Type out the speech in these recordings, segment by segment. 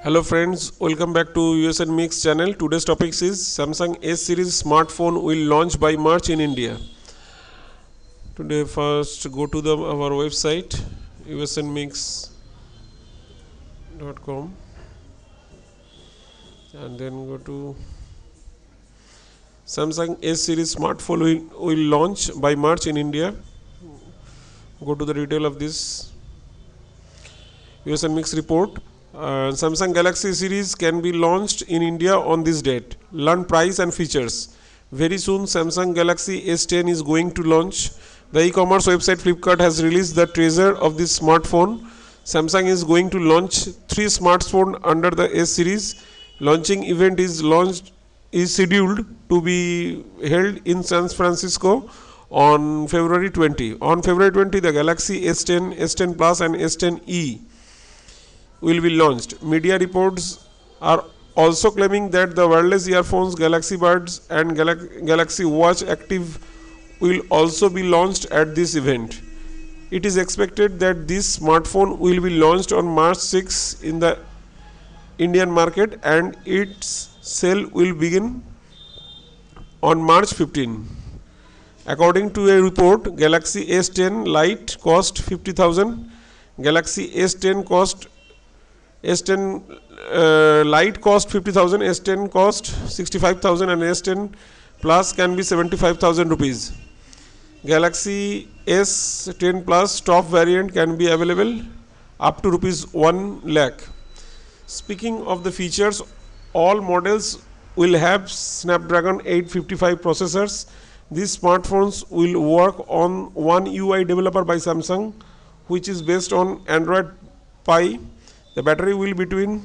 Hello friends, welcome back to USN Mix channel. Today's topic is Samsung S series smartphone will launch by March in India. Today first go to our website usnmix.com and then go to Samsung S series smartphone will launch by March in India. Go to the detail of this USN Mix report. Samsung Galaxy series can be launched in India on this date. Learn price and features. Very soon Samsung Galaxy S10 is going to launch. The e-commerce website Flipkart has released the teaser of this smartphone. Samsung is going to launch 3 smartphones under the S series. Launching event is scheduled to be held in San Francisco on February 20. On February 20, the Galaxy S10, S10 Plus and S10e will be launched. Media reports are also claiming that the wireless earphones, Galaxy Buds and Galaxy Watch Active will also be launched at this event. It is expected that this smartphone will be launched on March 6 in the Indian market and its sale will begin on March 15. According to a report, Galaxy S10 Lite cost 50,000, Galaxy S10 Lite cost 50,000, S10 cost 65,000 and S10 Plus can be 75,000 rupees. Galaxy S10 Plus top variant can be available up to rupees 1 lakh. Speaking of the features, all models will have Snapdragon 855 processors. These smartphones will work on One UI developer by Samsung, which is based on Android Pie. The battery will be between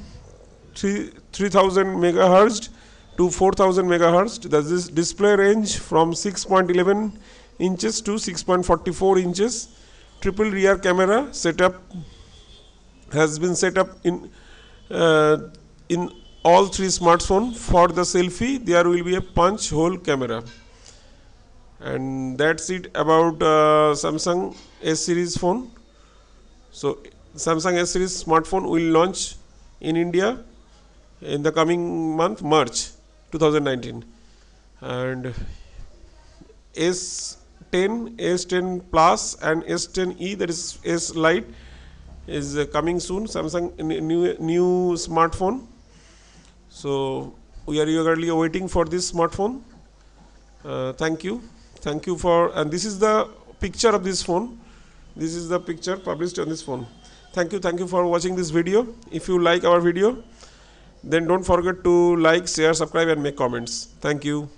3000 MHz to 4000 MHz. The display range from 6.11 inches to 6.44 inches. Triple rear camera setup has been set up in all 3 smartphones. For the selfie, there will be a punch hole camera. And that's it about Samsung S series phone. So Samsung S series smartphone will launch in India in the coming month, March 2019. And S10, S10 Plus and S10e, that is S Lite, is coming soon. Samsung new smartphone. So we are eagerly waiting for this smartphone. Thank you for, and this is the picture of this phone. This is the picture published on this phone. Thank you for watching this video. If you like our video, then don't forget to like, share, subscribe and make comments. Thank you.